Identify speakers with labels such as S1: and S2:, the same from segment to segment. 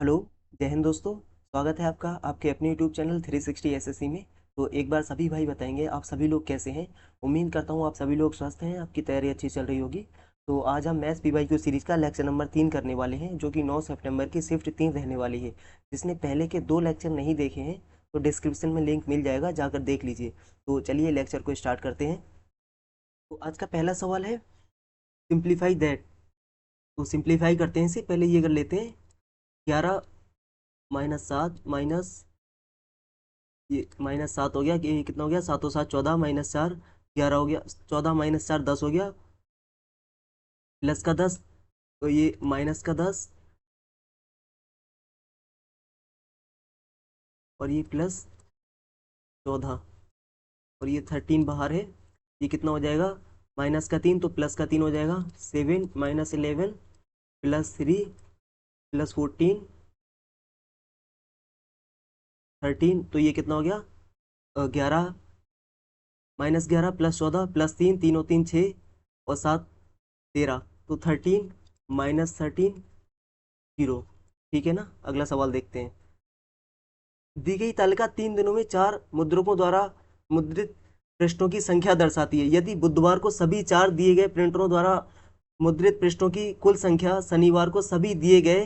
S1: Hello. जय हिंद दोस्तों। स्वागत है आपका आपके अपने यूट्यूब चैनल 360 एसएससी में। तो एक बार सभी भाई बताएंगे आप सभी लोग कैसे हैं। उम्मीद करता हूँ आप सभी लोग स्वस्थ हैं, आपकी तैयारी अच्छी चल रही होगी। तो आज हम मैथ्स पीवाईक्यू सीरीज का लेक्चर नंबर 3 करने वाले हैं, जो कि 9 सितंबर की शिफ्ट 3 रहने वाली है। जिसने पहले के 2 लेक्चर नहीं देखे हैं तो डिस्क्रिप्शन में लिंक मिल जाएगा, जाकर देख लीजिए। तो चलिए लेक्चर को स्टार्ट करते हैं। तो आज का पहला सवाल है सिंप्लीफाई दैट। तो सिंप्लीफाई करते हैं, इससे पहले ये कर लेते हैं। 11 माइनस 7 माइनस ये -7 हो गया कि ये कितना हो गया, 7 और 7 14 -4 11 हो गया, 14 -4 10 हो गया, प्लस का 10, तो ये माइनस का 10 और ये प्लस 14 और ये 13 बाहर है। ये कितना हो जाएगा, माइनस का 3 तो प्लस का 3 हो जाएगा, 7 -11 प्लस 3 प्लस 14 13, तो ये कितना हो गया 11 -11 प्लस 14 प्लस 3 3 और 3 6 और 7 13, तो 13 -13 0। ठीक है ना। अगला सवाल देखते हैं। दी गई तालिका 3 दिनों में 4 मुद्रकों द्वारा मुद्रित पृष्ठों की संख्या दर्शाती है। यदि बुधवार को सभी 4 दिए गए प्रिंटरों द्वारा मुद्रित पृष्ठों की कुल संख्या शनिवार को सभी दिए गए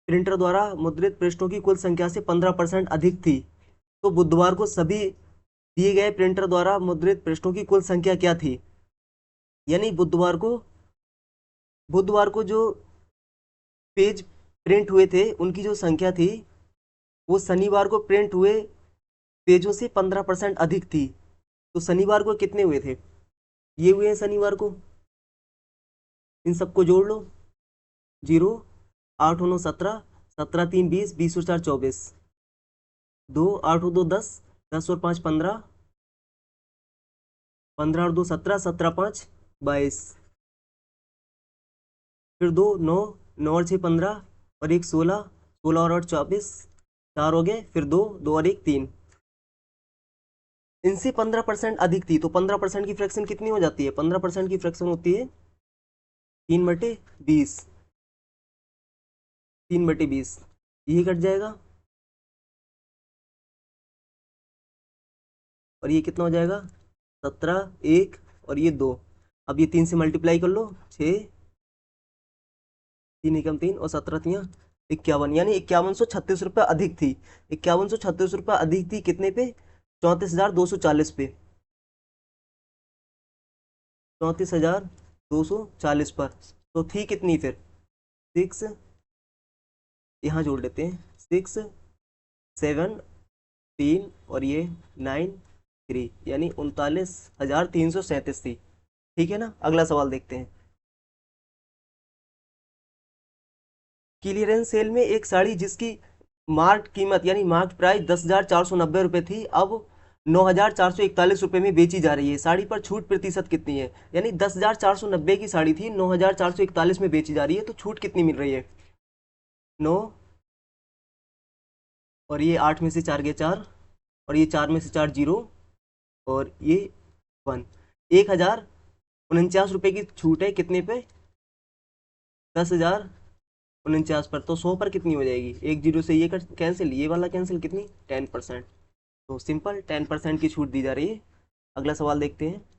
S1: प्रिंटर द्वारा मुद्रित पृष्ठों की कुल संख्या से 15% अधिक थी, तो बुधवार को सभी दिए गए प्रिंटर द्वारा मुद्रित पृष्ठों की कुल संख्या क्या थी। यानी बुधवार को जो पेज प्रिंट हुए थे उनकी जो संख्या थी वो शनिवार को प्रिंट हुए पेजों से 15% अधिक थी। तो शनिवार को कितने हुए थे, ये हुए हैं शनिवार को, इन सबको जोड़ लो। 0 8 9 17 17 3 20 20 और 4 24 2 8 2 10 10 और 5 15 15 और 2 17 17 5 22 फिर 2 9 9 और 6 15 और 1 16 16 और 8 24 4 हो गए, फिर 2 2 और 1 3। इनसे 15% अधिक थी, तो 15% की फ्रैक्शन कितनी हो जाती है, 15% की फ्रैक्शन होती है 3/20। 3/20 ये कट जाएगा और ये कितना हो जाएगा 17 1 और ये 2। अब ये 3 से मल्टीप्लाई कर लो, 6 3 एकम 3 और 17 तियाँ 51, यानी 5136 रुपये अधिक थी। 5136 रुपये अधिक थी कितने पे, 34,240 पे, 34,240 पर। तो थी कितनी फिर 6, यहाँ जोड़ लेते हैं 6 7 3 और ये 9 3, यानी 39,337 थी। ठीक है ना। अगला सवाल देखते हैं। क्लियरेंस सेल में एक साड़ी जिसकी मार्क कीमत यानी मार्क प्राइस 10,490 रुपये थी, अब 9,441 रुपये में बेची जा रही है। साड़ी पर छूट प्रतिशत कितनी है, यानी 10,490 की साड़ी थी, 9,441 में बेची जा रही है, तो छूट कितनी मिल रही है। 9 और ये 8 में से 4 गए 4 और ये 4 में से 4 जीरो और ये 1, 1,049 रुपये की छूट है कितने पे, 10,049 पर। तो 100 पर कितनी हो जाएगी, एक जीरो से ये कैंसिल, ये वाला कैंसिल, कितनी 10%। तो सिंपल 10% की छूट दी जा रही है। अगला सवाल देखते हैं।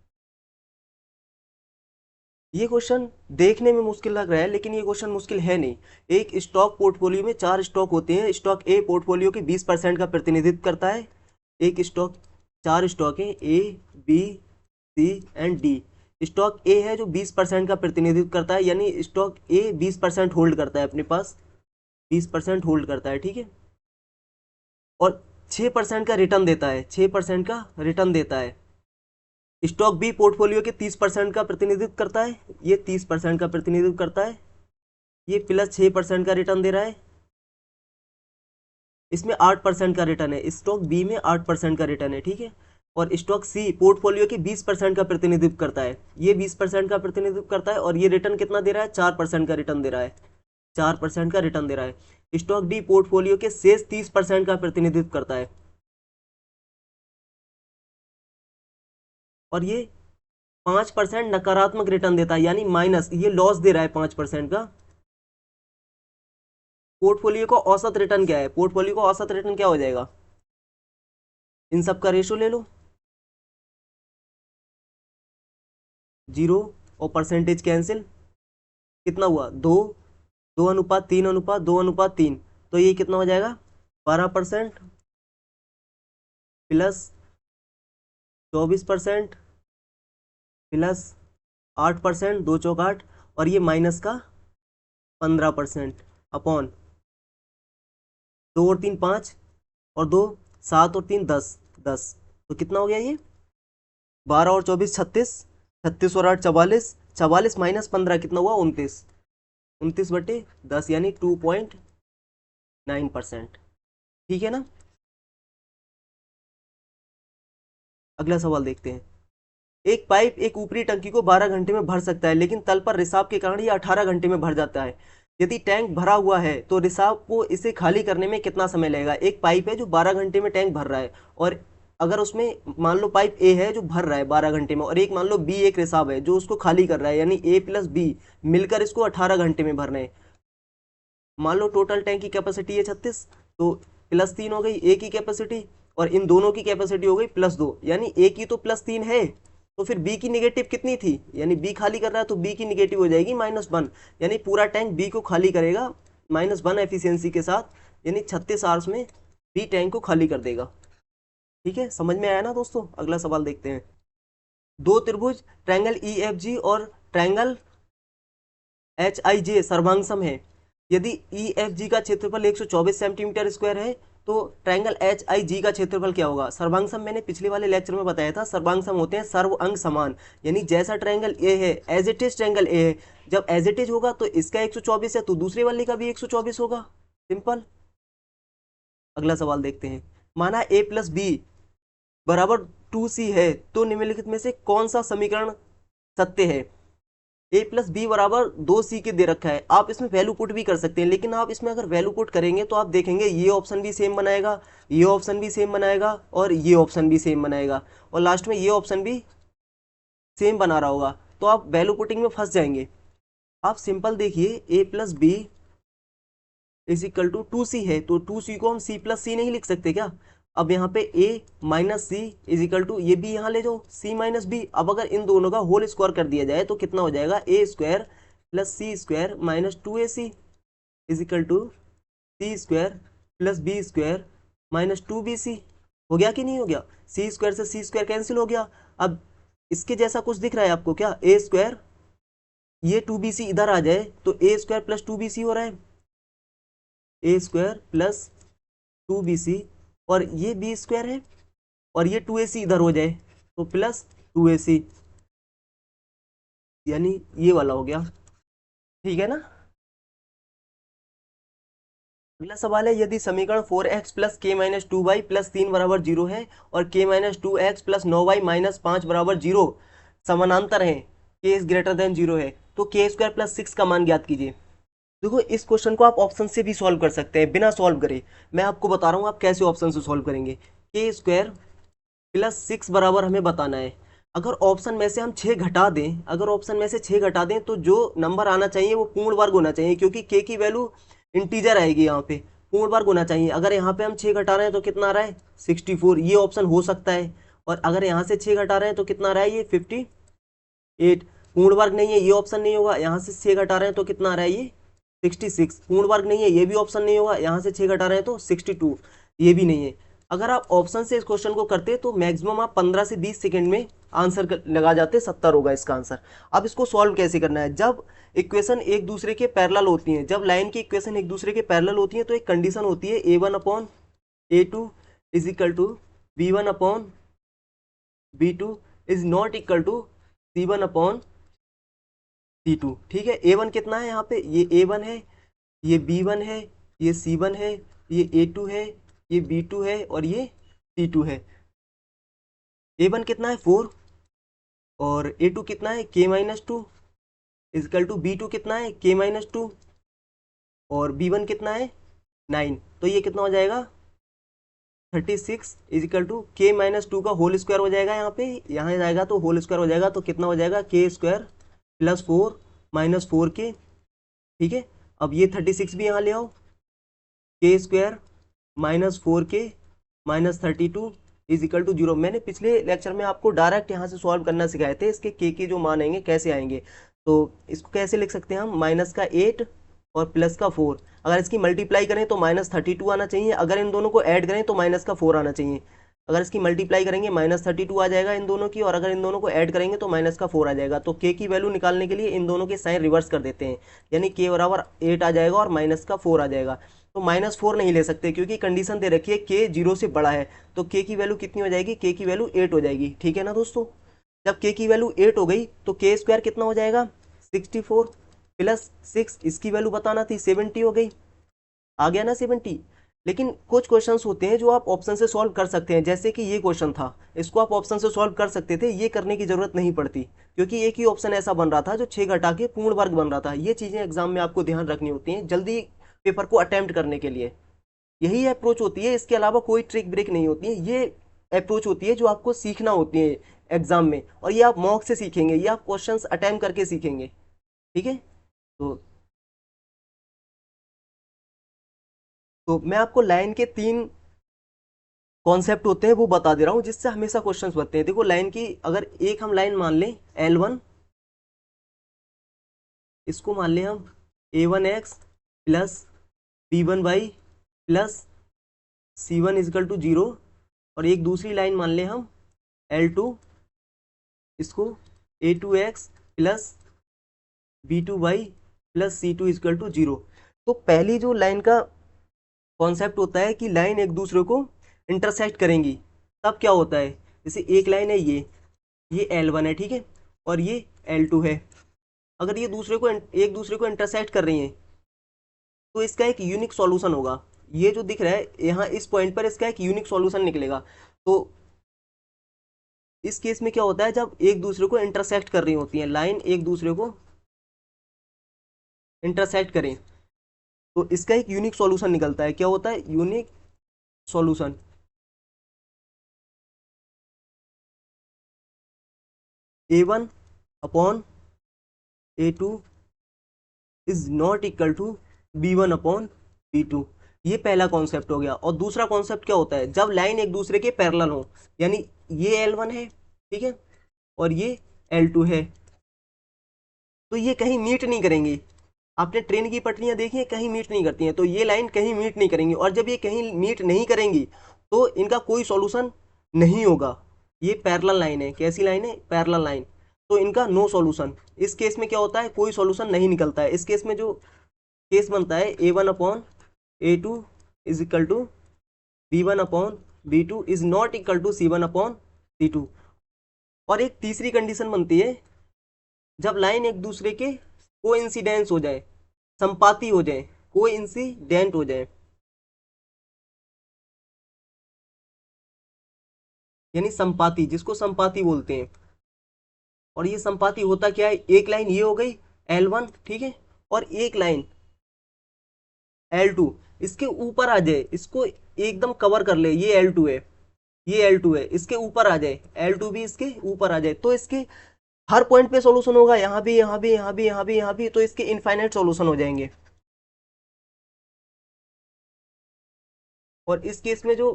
S1: ये क्वेश्चन देखने में मुश्किल लग रहा है, लेकिन ये क्वेश्चन मुश्किल है नहीं। एक स्टॉक पोर्टफोलियो में 4 स्टॉक होते हैं। स्टॉक ए पोर्टफोलियो के 20% का प्रतिनिधित्व करता है। एक स्टॉक 4 स्टॉक है, A B C and D. Stock A है जो 20% का प्रतिनिधित्व करता है, यानी स्टॉक ए 20% होल्ड करता है अपने पास, 20% होल्ड करता है। ठीक है। और 6% का रिटर्न देता है, 6% का रिटर्न देता है। स्टॉक बी पोर्टफोलियो के 30% का प्रतिनिधित्व करता है, ये 30% का प्रतिनिधित्व करता है, ये प्लस 6% का रिटर्न दे रहा है। इसमें 8% का रिटर्न है, स्टॉक बी में 8% का रिटर्न है। ठीक है। और स्टॉक सी पोर्टफोलियो के 20% का प्रतिनिधित्व करता है, ये 20% का प्रतिनिधित्व करता है, और ये रिटर्न कितना दे रहा है, 4% का रिटर्न दे रहा है, 4% का रिटर्न दे रहा है। स्टॉक डी पोर्टफोलियो के शेष 30% का प्रतिनिधित्व करता है, और ये 5% नकारात्मक रिटर्न देता है, यानी माइनस, ये लॉस दे रहा है 5% का। पोर्टफोलियो का औसत रिटर्न क्या है, पोर्टफोलियो का औसत रिटर्न क्या हो जाएगा, इन सब का रेशो ले लो, 0 और परसेंटेज कैंसिल, कितना हुआ 2, 2:3:2 2:3, तो ये कितना हो जाएगा 12% प्लस 24% प्लस 8%, 2 × 4 = 8, और ये माइनस का 15% अपॉन 2 और 3 5 और 2 7 और 3 10 10, तो कितना हो गया ये 12 और 24 36, 36 और 8 44, 44 माइनस 15 कितना हुआ 29, 29/10 यानी 2.9%। ठीक है ना। अगला सवाल देखते हैं। एक पाइप एक ऊपरी टंकी को 12 घंटे में भर सकता है, लेकिन तल पर रिसाव के कारण यह 18 घंटे में भर जाता है। यदि टैंक भरा हुआ है तो रिसाव को इसे खाली करने में कितना समय लगेगा। एक पाइप है जो 12 घंटे में टैंक भर रहा है, और अगर उसमें मान लो पाइप ए है जो भर रहा है 12 घंटे में, और एक मान लो बी एक रिसाव है जो उसको खाली कर रहा है, यानी ए प्लस बी मिलकर इसको 18 घंटे में भरना है। मान लो टोटल टैंक की कैपेसिटी है 36, तो +3 हो गई ए की कैपेसिटी, और इन दोनों की कैपेसिटी हो गई +2, यानी ए की तो +3 है, तो फिर बी की निगेटिव कितनी थी, यानी बी खाली कर रहा है तो बी की निगेटिव हो जाएगी -1, यानी पूरा टैंक बी को खाली करेगा -1 एफिशिएंसी के साथ, यानी 36 आवर्स में बी टैंक को खाली कर देगा। ठीक है, समझ में आया ना दोस्तों। अगला सवाल देखते हैं। दो त्रिभुज ट्रायंगल EFG और ट्रायंगल HIJ सर्वांगसम है। यदि EFG का क्षेत्रफल 124 सेंटीमीटर स्क्वायर है, तो ट्रायंगल HIG का क्षेत्रफल क्या होगा। सर्वांगसम मैंने पिछले वाले लेक्चर में बताया था, सर्वांगसम होते हैं सर्व अंग समान, यानी जैसा ट्रायंगल ए है as it is triangle A है, जब एज इट इज होगा तो इसका 124 है तो दूसरे वाले का भी 124 होगा, सिंपल। अगला सवाल देखते हैं। माना A + B बराबर 2C है, तो निम्नलिखित में से कौन सा समीकरण सत्य है। A + B बराबर 2C के दे रखा है, आप इसमें वैल्यू पुट भी कर सकते हैं, लेकिन आप इसमें अगर वैल्यू पुट करेंगे तो आप देखेंगे ये ऑप्शन भी सेम बनाएगा, ये ऑप्शन भी सेम बनाएगा, और ये ऑप्शन भी सेम बनाएगा, और लास्ट में ये ऑप्शन भी सेम बना रहा होगा, तो आप वैल्यू पुटिंग में फंस जाएंगे। आप सिंपल देखिए A + B = 2C है, तो 2C को हम C + C नहीं लिख सकते क्या। अब यहाँ पे A - C = ये भी यहाँ ले जाओ C - B। अब अगर इन दोनों का होल स्क्वायर कर दिया जाए तो कितना हो जाएगा A² + C² - 2AC = C² + B² - 2BC। हो गया कि नहीं हो गया, C² से C² कैंसिल हो गया। अब इसके जैसा कुछ दिख रहा है आपको क्या, A², ये 2BC इधर आ जाए तो A² + 2BC हो रहा है, A² + 2BC, और ये B² है, और ये 2AC इधर हो जाए तो +2AC, यानी ये वाला हो गया। ठीक है ना। अगला सवाल है, यदि समीकरण 4x + k - 2y + 3 = 0 है, और k - 2x + 9y - 5 = 0 समानांतर है, k > 0 है, तो k² + 6 का मान ज्ञात कीजिए। देखो, इस क्वेश्चन को आप ऑप्शन से भी सॉल्व कर सकते हैं, बिना सॉल्व करे। मैं आपको बता रहा हूँ आप कैसे ऑप्शन से सॉल्व करेंगे। k² + 6 बराबर हमें बताना है। अगर ऑप्शन में से हम 6 घटा दें, अगर ऑप्शन में से 6 घटा दें तो जो नंबर आना चाहिए वो पूर्ण वर्ग होना चाहिए, क्योंकि k की वैल्यू इंटीजर आएगी, यहाँ पे पूर्ण वर्ग होना चाहिए। अगर यहाँ पे हम 6 घटा रहे हैं तो कितना आ रहा है 64, ये ऑप्शन हो सकता है। और अगर यहाँ से 6 घटा रहे हैं तो कितना आ रहा है ये 58, पूर्ण वर्ग नहीं है, ये ऑप्शन नहीं होगा। यहाँ से 6 घटा रहे हैं तो कितना आ रहा है ये 66, पूर्ण वर्ग नहीं है, ये भी ऑप्शन नहीं होगा। यहाँ से 6 घटा रहे हैं तो 62, ये भी नहीं है। अगर आप ऑप्शन से इस क्वेश्चन को करते तो मैक्सिमम आप 15 से 20 सेकंड में आंसर लगा जाते, 70 होगा इसका आंसर। अब इसको सॉल्व कैसे करना है, जब इक्वेशन एक दूसरे के पैरेलल होती हैं, जब लाइन की इक्वेशन एक दूसरे के पैरेलल होती है तो एक कंडीशन होती है A1/A2 = B1/B2 is not equal to C1/C2। ठीक है, A1 कितना है यहाँ पे, ये A1 है, ये B1 है, ये C1 है, ये A2 है, ये B2 है, और ये C2 है। A1 कितना है 4, और A2 कितना है k - 2 = B2 कितना है k - 2, और B1 कितना है 9, तो ये कितना हो जाएगा 36 = k - 2 का होल स्क्वायर हो जाएगा। यहाँ जाएगा तो होल स्क्वायर हो जाएगा, तो कितना हो जाएगा k² + 4 - 4k। ठीक है, अब ये 36 भी यहाँ ले आओ, के square -4k -32 is equal to 0। मैंने पिछले लेक्चर में आपको डायरेक्ट यहाँ से सॉल्व करना सिखाए थे, इसके के जो मान आएंगे कैसे आएंगे। तो इसको कैसे लिख सकते हैं हम, -8 और +4। अगर इसकी मल्टीप्लाई करें तो -32 आना चाहिए, अगर इन दोनों को ऐड करें तो -4 आना चाहिए। अगर इसकी मल्टीप्लाई करेंगे -32 आ जाएगा इन दोनों की, और अगर इन दोनों को ऐड करेंगे तो -4 आ जाएगा। तो के की वैल्यू निकालने के लिए इन दोनों के साइन रिवर्स कर देते हैं, यानी के बराबर 8 आ जाएगा और -4 आ जाएगा। तो -4 नहीं ले सकते क्योंकि कंडीशन दे रखी है के 0 से बड़ा है। तो के की वैल्यू कितनी हो जाएगी, के की वैल्यू 8 हो जाएगी। ठीक है ना दोस्तों। जब के की वैल्यू 8 हो गई तो के स्क्वायर कितना हो जाएगा, 64 +6, इसकी वैल्यू बताना थी, 70 हो गई। आ गया ना 70। लेकिन कुछ क्वेश्चंस होते हैं जो आप ऑप्शन से सॉल्व कर सकते हैं, जैसे कि ये क्वेश्चन था, इसको आप ऑप्शन से सॉल्व कर सकते थे, ये करने की जरूरत नहीं पड़ती क्योंकि एक ही ऑप्शन ऐसा बन रहा था जो 6 घटा के पूर्ण वर्ग बन रहा था। ये चीजें एग्जाम में आपको ध्यान रखनी होती हैं जल्दी पेपर को अटेम्प्ट करने के लिए। यही अप्रोच होती है, इसके अलावा कोई ट्रिक ब्रेक नहीं होती है। ये अप्रोच होती है जो आपको सीखना होती है एग्जाम में, और ये आप मॉक से सीखेंगे, ये आप क्वेश्चंस अटेम्प्ट करके सीखेंगे। ठीक है। तो मैं आपको लाइन के 3 कॉन्सेप्ट होते हैं वो बता दे रहा हूँ जिससे हमेशा क्वेश्चंस बनते हैं। देखो लाइन की अगर एक हम लाइन मान लें L1, इसको मान लें हम A1x plus B1y plus C1 is equal to 0, और एक दूसरी लाइन मान लें हम L2, इसको A2x plus B2y plus C2 is equal to 0। तो पहली जो लाइन का कॉन्सेप्ट होता है कि लाइन एक दूसरे को इंटरसेक्ट करेंगी, तब क्या होता है, जैसे एक लाइन है ये L1 है, ठीक है, और ये L2 है। अगर ये एक दूसरे को इंटरसेक्ट कर रही हैं तो इसका एक यूनिक सॉल्यूशन होगा। ये जो दिख रहा है यहाँ इस पॉइंट पर, इसका एक यूनिक सॉल्यूशन निकलेगा। तो इस केस में क्या होता है, जब एक दूसरे को इंटरसेक्ट कर रही होती है, लाइन एक दूसरे को इंटरसेक्ट करें तो इसका एक यूनिक सॉल्यूशन निकलता है। क्या होता है, unique solution. A1 upon A2 is not equal to B1 upon B2। ये पहला कॉन्सेप्ट हो गया। और दूसरा कॉन्सेप्ट क्या होता है, जब लाइन एक दूसरे के पैरेलल हो, यानी ये L1 है, ठीक है, और ये L2 है, तो ये कहीं मीट नहीं करेंगी। आपने ट्रेन की पटरियां देखी हैं, कहीं मीट नहीं करती हैं, तो ये लाइन कहीं मीट नहीं करेंगी। और जब ये कहीं मीट नहीं करेंगी तो इनका कोई सॉल्यूशन नहीं होगा। ये पैरेलल लाइन है, कैसी लाइन है, पैरेलल लाइन, तो इनका नो सॉल्यूशन। इस केस में क्या होता है, कोई सॉल्यूशन नहीं निकलता है। इस केस में जो केस बनता है A1 upon A2 is equal to B1 upon B2 is not equal to C1 upon C2। और एक तीसरी कंडीशन बनती है, जब लाइन एक दूसरे के कोइंसिडेंस हो जाए, संपाती हो जाए, कोइंसिडेंट हो जाए, यानी संपाती, जिसको संपाती बोलते हैं। और ये संपाती होता क्या है, एक लाइन ये हो गई L1, ठीक है, और एक लाइन L2 इसके ऊपर आ जाए, इसको एकदम कवर कर ले, ये L2 है, ये L2 है, इसके ऊपर आ जाए, L2 भी इसके ऊपर आ जाए, तो इसके हर पॉइंट पे सॉल्यूशन होगा, यहाँ भी, यहाँ भी, यहाँ भी, यहाँ भी, यहाँ भी, तो इसके इनफाइनाइट सॉल्यूशन हो जाएंगे। और इस केस में जो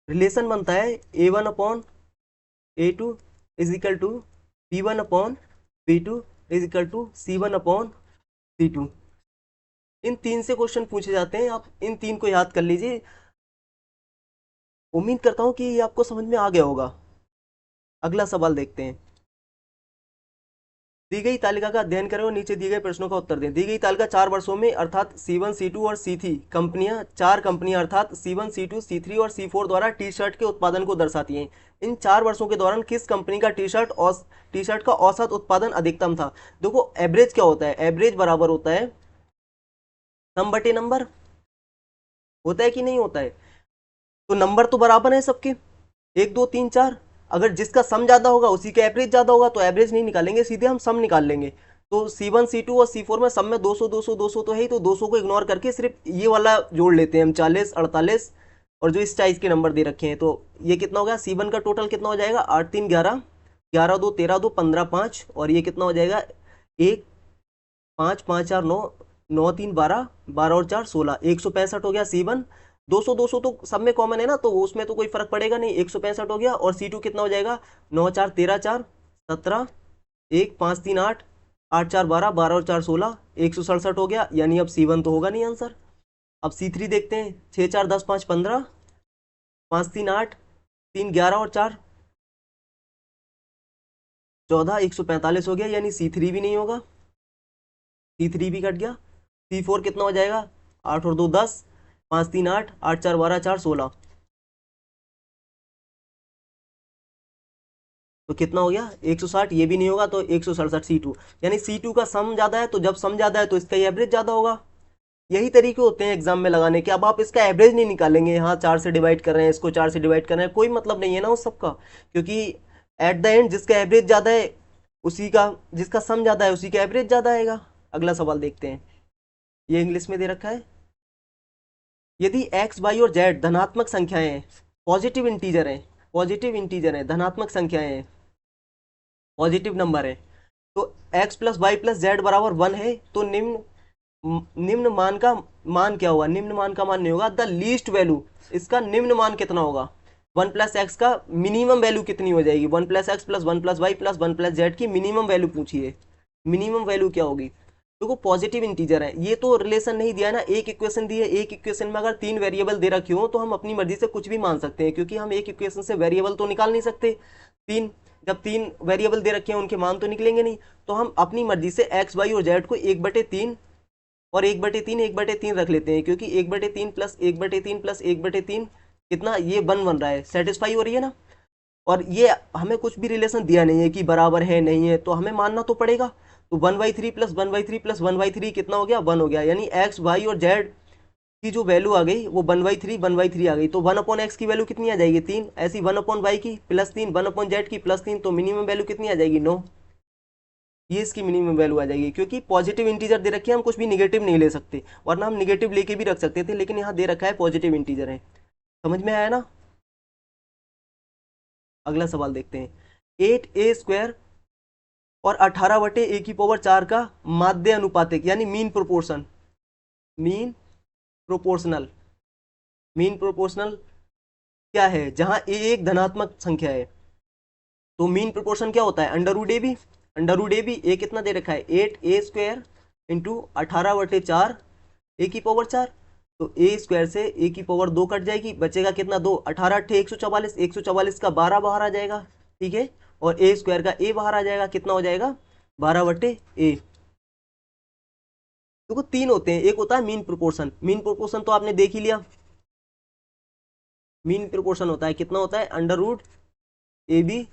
S1: रिलेशन बनता है A1 upon A2 is equal to B1 upon B2 is equal to C1 upon C2। इन 3 से क्वेश्चन पूछे जाते हैं, आप इन 3 को याद कर लीजिए। उम्मीद करता हूँ कि ये आपको समझ में आ गया होगा। अगला सवाल देखते हैं। दी गई तालिका का अध्ययन करें और नीचे दिए गए प्रश्नों का उत्तर दें। दी गई तालिका 4 वर्षों में अर्थात C1, C2 और C3 कंपनियां, 4 कंपनियां अर्थात C1, C2, C3 और C4 द्वारा टी शर्ट के उत्पादन को दर्शाती हैं। इन 4 वर्षों के दौरान किस कंपनी का टी शर्ट का औसत उत्पादन अधिकतम था। देखो एवरेज क्या होता है, एवरेज बराबर होता है सम बटे नंबर, होता है कि नहीं होता है। तो नंबर तो बराबर है सबके, 1 2 3 4। अगर जिसका सम ज्यादा होगा उसी का एवरेज ज्यादा होगा, तो एवरेज नहीं निकालेंगे, सीधे हम सम निकाल लेंगे। तो C1, C2 और C4 में सम में 200 200 200 तो है ही, तो 200 को इग्नोर करके सिर्फ ये वाला जोड़ लेते हैं हम, 40 48, और जो इस टाइप के नंबर दे रखे हैं। तो ये कितना हो गया, C1 का टोटल कितना हो जाएगा, 8 3 11, 11 2 13 2 15 5, और ये कितना हो जाएगा 1 5 5 4 9, 9 3 12, 12 और 4 16, 165 हो गया C1। 200 200 तो सब में कॉमन है ना, तो उसमें तो कोई फर्क पड़ेगा नहीं, 165 हो गया। और C2 कितना हो जाएगा, 9 4 13 4 17, 1 5 3 8, 8 4 12, 12 और 4 16, 167 हो गया। यानी अब C1 तो होगा नहीं आंसर। अब C3 देखते हैं, 6 4 10 5 15, 5 3 8, 3 11 और 4 14, 145 हो गया। यानी C3 भी नहीं होगा, C3 भी कट गया। C4 कितना हो जाएगा, 8 और 2 10, 5 3 8, 8 4 12, 4 16, तो कितना हो गया 160। ये भी नहीं होगा, तो 167 C2। यानी C2 का सम ज्यादा है, तो जब सम ज्यादा है तो इसका एवरेज ज्यादा होगा। यही तरीके होते हैं एग्जाम में लगाने के। अब आप इसका एवरेज नहीं निकालेंगे, हाँ 4 से डिवाइड कर रहे हैं, इसको 4 से डिवाइड कर रहे हैं, कोई मतलब नहीं है ना उस सबका, क्योंकि एट द एंड जिसका एवरेज ज्यादा है उसी का, जिसका सम ज्यादा है उसी का एवरेज ज्यादा आएगा। अगला सवाल देखते हैं, ये इंग्लिश में दे रखा है। यदि एक्स वाई और जेड धनात्मक संख्याएं हैं, पॉजिटिव इंटीजर हैं, पॉजिटिव इंटीजर हैं, धनात्मक संख्याएं हैं, पॉजिटिव नंबर है, तो X plus Y plus Z बराबर 1 है, तो निम्न मान का मान क्या होगा, निम्न मान का मान नहीं होगा, द लीस्ट वैल्यू, इसका निम्न मान कितना होगा, 1 + x का मिनिमम वैल्यू कितनी हो जाएगी, 1 + x plus 1 + y plus 1 + z की मिनिमम वैल्यू पूछिए, मिनिमम वैल्यू क्या होगी। देखो पॉजिटिव इंटीजर है, ये तो रिलेशन नहीं दिया ना, एक इक्वेशन दी है, एक इक्वेशन में अगर 3 वेरिएबल दे रखी हो तो हम अपनी मर्जी से कुछ भी मान सकते हैं, क्योंकि हम एक इक्वेशन से वेरिएबल तो निकाल नहीं सकते। तीन, जब 3 वेरिएबल दे रखे हैं उनके मान तो निकलेंगे नहीं, तो हम अपनी मर्जी से एक्स वाई और जेड को 1/3 और 1/3 1/3 रख लेते हैं, क्योंकि 1/3 प्लस 1/3 प्लस 1/3 कितना, ये 1 बन रहा है, सेटिस्फाई हो रही है ना। और ये हमें कुछ भी रिलेशन दिया नहीं है कि बराबर है नहीं है, तो हमें मानना तो पड़ेगा। तो 1/3 प्लस 1/3 प्लस 1/3 कितना हो गया, 1 हो गया। यानी एक्स वाई और जेड की जो वैल्यू आ गई वो 1/3 आ गई, तो 1/x की वैल्यू कितनी आ जाएगी, 3। ऐसी 1/y की +3, 1/z की +3, तो मिनिमम वैल्यू कितनी आ जाएगी, 9। ये इसकी मिनिमम वैल्यू आ जाएगी, क्योंकि पॉजिटिव इंटीजर दे रखे हैं, हम कुछ भी निगेटिव नहीं ले सकते, वरना हम निगेटिव लेके भी रख सकते थे, लेकिन यहाँ दे रखा है पॉजिटिव इंटीजर है। समझ में आया ना। अगला सवाल देखते हैं, 8a² और 18/a⁴ का माध्य अनुपातिक यानी mean proportion, mean proportional, mean proportional क्या है, जहां ए एक धनात्मक संख्या है, तो मीन प्रोपोर्शन क्या होता है, √AB, √AB ए कितना दे रखा है, 8a² इंटू 18/4 a⁴, तो a² से a⁴ कट जाएगी, बचेगा कितना, 2, 18 8 144, 144 का 12 बाहर आ जाएगा, ठीक है। और a² का a बाहर आ जाएगा, कितना हो जाएगा, 12/a। देखो 3 होते हैं, एक होता है मीन प्रोपोर्शन, मीन प्रोपोर्शन तो आपने देख ही लिया, मीन प्रोपोर्शन होता है कितना होता है, √AB,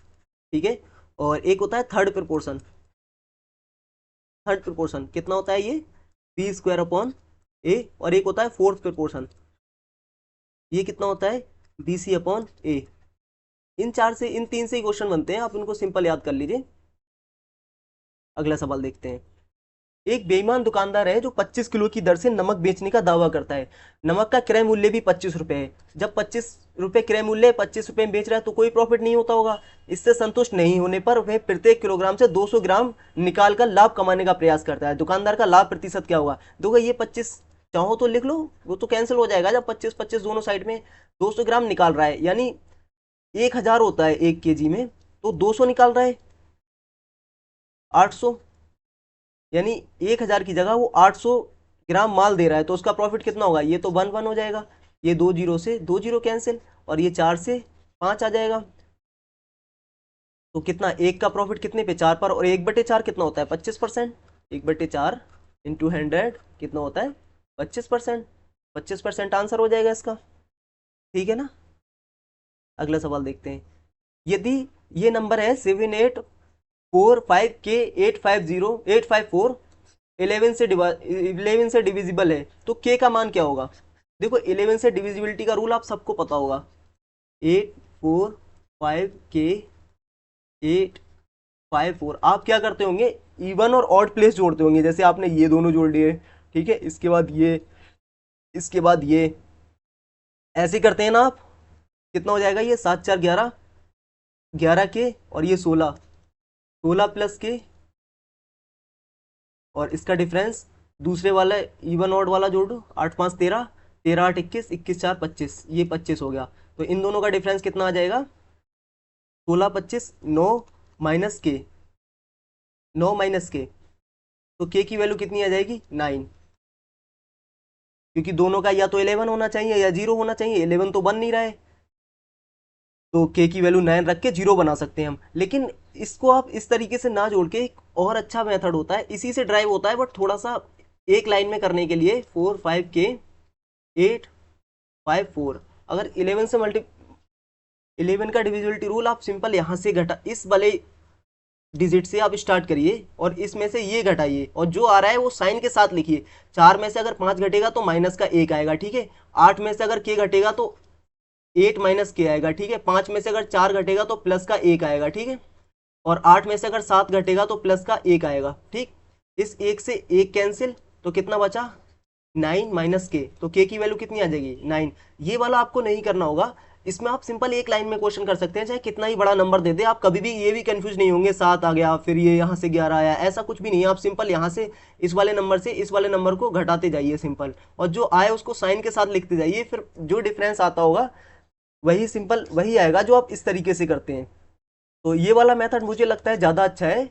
S1: ठीक है। और एक होता है थर्ड प्रोपोर्शन, थर्ड प्रोपोर्शन कितना होता है, ये b²/a। और एक होता है फोर्थ प्रोपोर्शन, ये कितना होता है, bc/a। इन चार से, इन 3 से ही क्वेश्चन बनते हैं, आप इनको सिंपल याद कर लीजिए। अगला सवाल देखते हैं, एक बेईमान दुकानदार है जो 25 किलो की दर से नमक बेचने का दावा करता है, नमक का क्रय मूल्य भी 25 रुपए है। जब 25 रुपए क्रय मूल्य 25 रुपए में बेच रहा है तो कोई प्रॉफिट नहीं होता होगा। इससे संतुष्ट नहीं होने पर वह प्रत्येक किलोग्राम से 200 ग्राम निकाल कर लाभ कमाने का प्रयास करता है। दुकानदार का लाभ प्रतिशत क्या होगा, देखो ये 25 चाहो तो लिख लो, वो तो कैंसिल हो जाएगा जब 25 25 दोनों साइड में, 200 ग्राम निकाल रहा है, यानी 1000 होता है 1 kg में, तो 200 निकाल रहा है 800, यानी 1000 की जगह वो 800 ग्राम माल दे रहा है, तो उसका प्रॉफिट कितना होगा, ये तो 1 1 हो जाएगा, ये 2 जीरो से 2 जीरो कैंसिल, और ये 4 से 5 आ जाएगा, तो कितना, एक का प्रॉफिट कितने पे, 4 पर, और 1/4 कितना होता है, 25%, 1/4 इंटू 100 कितना होता है, 25%, 25% आंसर हो जाएगा इसका, ठीक है ना। अगला सवाल देखते हैं, यदि ये नंबर है 784 5 K 850 11 से डिविजिबल है, तो K का मान क्या होगा। देखो 11 से डिविजिबिलिटी का रूल आप सबको पता होगा, 845K 854, आप क्या करते होंगे, इवन और ऑड प्लेस जोड़ते होंगे, जैसे आपने ये दोनों जोड़ लिए, ठीक है, इसके बाद ये, इसके बाद ये, ऐसे करते हैं ना आप, कितना हो जाएगा, ये 7 4 11, 11K, और ये 16, 16 + K, और इसका डिफरेंस दूसरे वाला इवन ऑड वाला जोड़ दो, 8 5 13, 13 8 21, 21 4 25, ये 25 हो गया। तो इन दोनों का डिफरेंस कितना आ जाएगा? 16 25, 9 माइनस के, 9 माइनस के, तो के की वैल्यू कितनी आ जाएगी? 9, क्योंकि दोनों का या तो 11 होना चाहिए या 0 होना चाहिए, 11 तो बन नहीं रहा है, तो के की वैल्यू 9 रख के 0 बना सकते हैं हम। लेकिन इसको आप इस तरीके से ना जोड़ के एक और अच्छा मेथड होता है, इसी से ड्राइव होता है, बट थोड़ा सा एक लाइन में करने के लिए 4 5 के 8 5 4, अगर 11 से मल्टी 11 का डिविजिबिलिटी रूल आप सिंपल यहाँ से घटा, इस वाले डिजिट से आप स्टार्ट करिए और इसमें से ये घटाइए और जो आ रहा है वो साइन के साथ लिखिए। 4 में से अगर 5 घटेगा तो माइनस का 1 आएगा, ठीक है। 8 में से अगर के घटेगा तो 8 माइनस के आएगा, ठीक है। 5 में से अगर 4 घटेगा तो प्लस का 1 आएगा, ठीक है। और 8 में से अगर 7 घटेगा तो प्लस का 1 आएगा, ठीक। इस 1 से 1 कैंसिल, तो कितना बचा? 9 माइनस के, तो के की वैल्यू कितनी आ जाएगी? 9। ये वाला आपको नहीं करना होगा, इसमें आप सिंपल एक लाइन में क्वेश्चन कर सकते हैं, चाहे कितना ही बड़ा नंबर दे दे, आप कभी भी ये भी कंफ्यूज नहीं होंगे 7 आ गया फिर ये यहाँ से 11 आया, ऐसा कुछ भी नहीं है। आप सिंपल यहाँ से इस वाले नंबर से इस वाले नंबर को घटाते जाइए सिंपल, और जो आए उसको साइन के साथ लिखते जाइए, फिर जो डिफरेंस आता होगा वही सिंपल वही आएगा जो आप इस तरीके से करते हैं। तो ये वाला मेथड मुझे लगता है ज़्यादा अच्छा है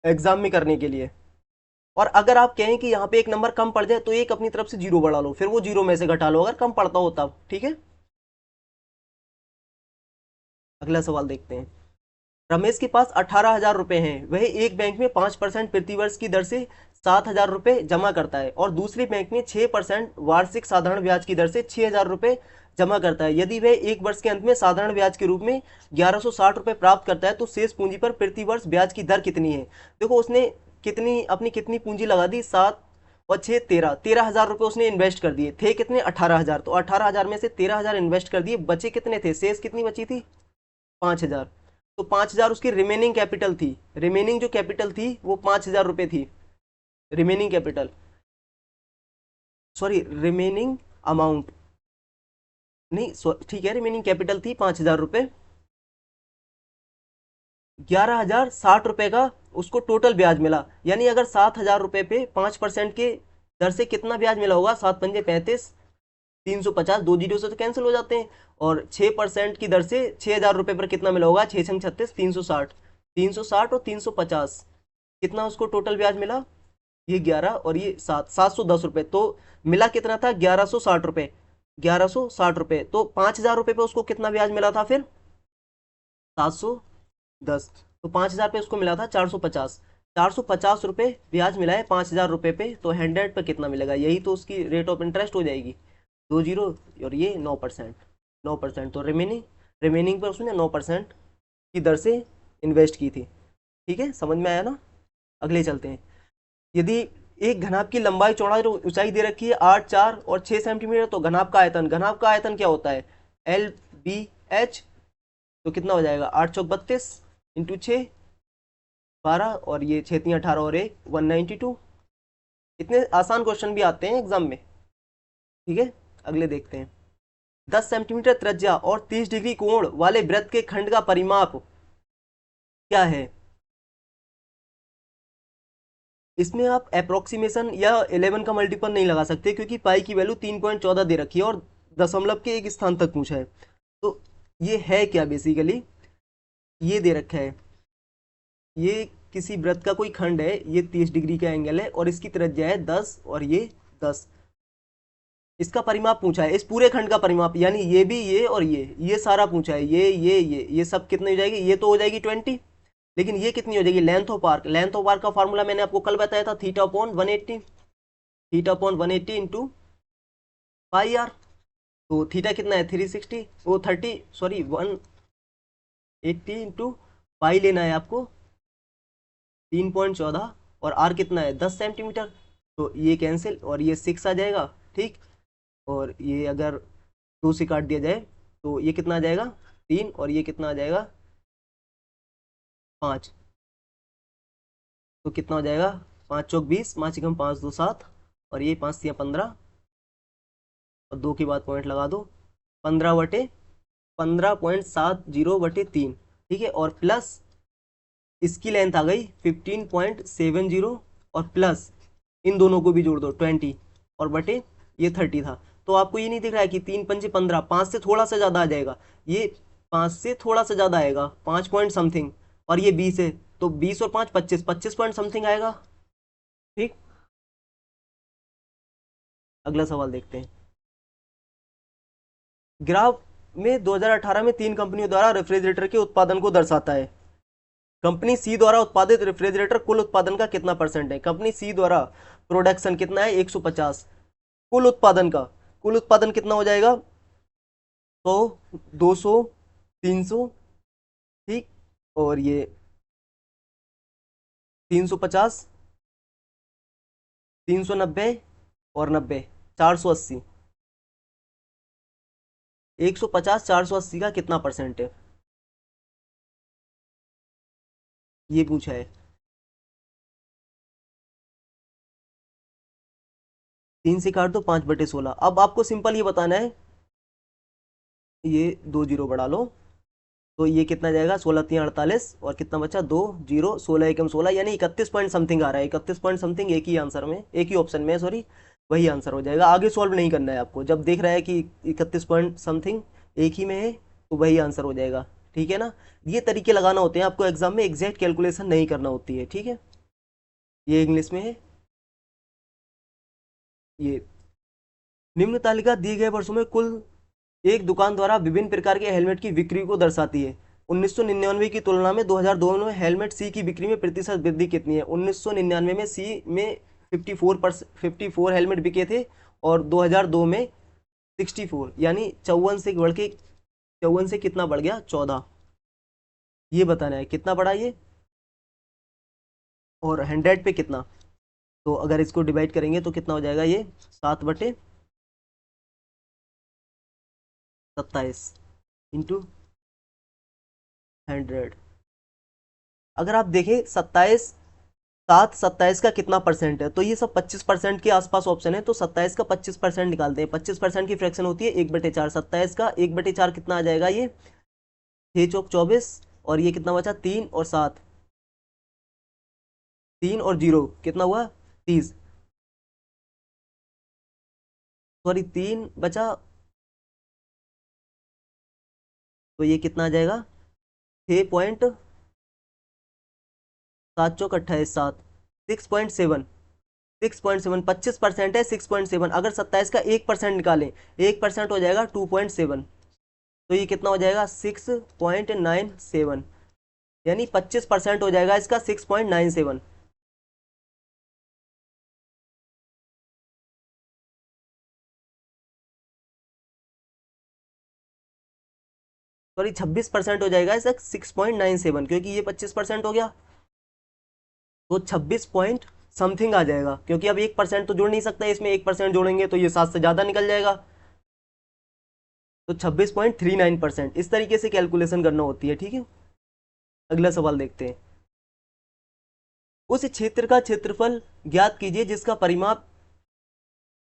S1: एग्जाम में करने के लिए। और अगर आप कहें कि यहाँ पे एक नंबर कम पड़ जाए तो एक अपनी तरफ से 0 बढ़ा लो, फिर वो 0 में से घटा लो अगर कम पड़ता हो तब, ठीक है। अगला सवाल देखते हैं। रमेश के पास 18,000 रुपए हैं, वह एक बैंक में 5% प्रतिवर्ष की दर से 7,000 रुपए जमा करता है और दूसरे बैंक में 6% वार्षिक साधारण ब्याज की दर से 6,000 रुपए जमा करता है। यदि वह एक वर्ष के अंत में साधारण ब्याज के रूप में 1,160 रुपए प्राप्त करता है तो शेष पूंजी पर प्रतिवर्ष ब्याज की दर कितनी है? देखो उसने कितनी पूंजी लगा दी, 7 और 6 13, 13,000 रुपए उसने इन्वेस्ट कर दिए थे, कितने? 18,000। तो 18,000 में से 13,000 इन्वेस्ट कर दिए, बचे कितने थे? शेष कितनी बची थी? 5,000। तो 5,000 उसकी रिमेनिंग कैपिटल थी, रिमेनिंग जो कैपिटल थी वो 5,000 रुपए थी, remaining capital, sorry remaining amount नहीं, ठीक है, रिमेनिंग कैपिटल थी 5,000 रुपए। 11,060 रुपए का उसको टोटल ब्याज मिला, यानी अगर 7,000 रुपए पे 5% के दर से कितना ब्याज मिला होगा? 7 पंजे 35, 350, दो जीरो से तो कैंसिल हो जाते हैं। और 6% की दर से 6,000 रुपए पर कितना मिला होगा? 6 छंग 36, 360, 360 और 350, कितना उसको टोटल ब्याज मिला? ये 11 और ये 7, 710 रुपए। तो मिला कितना था? 1,160 रुपए, 1,160 रुपए। तो 5,000 रुपए पे उसको कितना ब्याज मिला था फिर? 710। तो 5,000 पे उसको मिला था 450, 450 रुपए ब्याज मिला है 5,000 रुपए पे, तो 100 पे कितना मिलेगा? यही तो उसकी रेट ऑफ इंटरेस्ट हो जाएगी, 2 जीरो, और ये 9%, 9%। तो रिमेनिंग पर उसने 9% की दर से इन्वेस्ट की थी, ठीक है, समझ में आया ना। अगले चलते हैं। यदि एक घनाभ की लंबाई चौड़ाई और ऊंचाई दे रखी है 8 4 और 6 सेंटीमीटर, तो घनाभ का आयतन क्या होता है? L B H. तो कितना हो जाएगा? 8 चौक 32 इंटू 6 12, और ये 6 3 18 और 1 192। इतने आसान क्वेश्चन भी आते हैं एग्जाम में, ठीक है। अगले देखते हैं। 10 सेंटीमीटर त्रिज्या और 30 डिग्री कोण वाले वृत्त के खंड का परिमाप क्या है? इसमें आप अप्रोक्सीमेशन या 11 का मल्टीपल नहीं लगा सकते, क्योंकि पाई की वैल्यू 3.14 दे रखी है और दशमलव के एक स्थान तक पूछा है। तो ये है क्या? बेसिकली ये दे रखा है, ये किसी वृत्त का कोई खंड है, ये 30 डिग्री का एंगल है और इसकी त्रिज्या है 10 और ये 10। इसका परिमाप पूछा है, इस पूरे खंड का परिमाप, यानी ये भी, ये और ये सारा पूछा है, ये सब कितनी हो जाएगी? ये तो हो जाएगी 20, लेकिन ये कितनी हो जाएगी? Length of arc, length of arc का फार्मूला मैंने आपको कल बताया था, theta upon 180, theta upon 180 into pi R. तो थीटा कितना है? 360, वो 30, सॉरी 180 इंटू पाई लेना है आपको 3.14, और आर कितना है? 10 सेंटीमीटर। तो ये कैंसिल और ये 6 आ जाएगा, ठीक। और ये अगर 2 से काट दिया जाए तो ये कितना आ जाएगा? 3, और ये कितना आ जाएगा? 5। तो कितना हो जाएगा? 5 चौक 20, 5 एकम 5 2 7, और ये 5 तिया 15, और 2 के बाद पॉइंट लगा दो, 15/15.70/3, ठीक है। और प्लस इसकी लेंथ आ गई 15.70, और प्लस इन दोनों को भी जोड़ दो 20 और बटे ये 30 था। तो आपको ये नहीं दिख रहा है कि 3 पंजे 15, 5 से थोड़ा सा ज़्यादा आ जाएगा, ये 5 से थोड़ा सा ज़्यादा आएगा, 5 पॉइंट समथिंग, और ये 20 है तो 20 और 5 25, 25 पॉइंट समथिंग आएगा। ठीक, अगला सवाल देखते हैं। ग्राफ में 2018 में 3 कंपनियों द्वारा रेफ्रिजरेटर के उत्पादन को दर्शाता है। कंपनी सी द्वारा उत्पादित रेफ्रिजरेटर कुल उत्पादन का कितना परसेंट है? कंपनी सी द्वारा प्रोडक्शन कितना है? 150। कुल उत्पादन का, कुल उत्पादन कितना हो जाएगा? 100, 200, 300, ठीक, और ये 350, 390 और 90, 480। 150, 480 का कितना परसेंट है, ये पूछा है। 3 से काट दो, 5/16। अब आपको सिंपल ये बताना है, ये 2 जीरो बढ़ा लो, तो ये कितना जाएगा? 16×3 = 48, और कितना बचा? 2 जीरो, 16×1 = 16, यानी 31 पॉइंट समथिंग आ रहा है। 31 पॉइंट समथिंग एक ही आंसर में, एक ही ऑप्शन में, सॉरी, वही आंसर हो जाएगा। आगे सॉल्व नहीं करना है आपको, जब देख रहा है कि 31 पॉइंट समथिंग एक ही में है तो वही आंसर हो जाएगा। ठीक है ना? ये तरीके लगाना होते हैं आपको एग्जाम में, एग्जैक्ट कैलकुलेशन नहीं करना होती है। ठीक है, ये इंग्लिश में है। ये निम्न तालिका दी गए वर्षों में कुल एक दुकान द्वारा विभिन्न प्रकार के हेलमेट की बिक्री को दर्शाती है। 1999 की तुलना में 2002 में हेलमेट सी की बिक्री में प्रतिशत वृद्धि कितनी है? 1999 में सी में 54 हेलमेट बिके थे, और 2002 में 64, यानी 54 से बढ़ के, 54 से कितना बढ़ गया? 14। ये बताना है कितना बढ़ा ये, और 100 पे कितना। तो अगर इसको डिवाइड करेंगे तो कितना हो जाएगा? ये 7/27 इंटू 100। अगर आप देखें 27 का कितना परसेंट है, तो ये सब 25% के आसपास ऑप्शन है, तो 27 का 25% निकालते हैं। 25% की फ्रैक्शन होती है 1/4। 27 का 1/4 कितना आ जाएगा? ये 6×4 = 24, और ये कितना बचा? 3 और 7, 3 और 0 कितना हुआ? 30, सॉरी 3 बचा, तो ये कितना आ जाएगा? 6.7×4 = 28, 7, 6.7, 6.7, 25% है, 6.7। अगर 27 का 1% निकालें, 1% हो जाएगा 2.7, तो ये कितना हो जाएगा? 6.97, यानी 25% हो जाएगा इसका 6.97। सॉरी 26% हो जाएगा इसका 6.97, क्योंकि ये 25% हो गया, तो 26 पॉइंट समथिंग आ जाएगा, क्योंकि अब 1% तो जोड़ नहीं सकता इसमें, 1% जोड़ेंगे तो ये 7 से ज़्यादा निकल जाएगा, तो 26.39%। इस तरीके से कैलकुलेशन करना होती है। ठीक है, अगला सवाल देखते हैं। उस क्षेत्र का क्षेत्रफल ज्ञात कीजिए जिसका परिमाप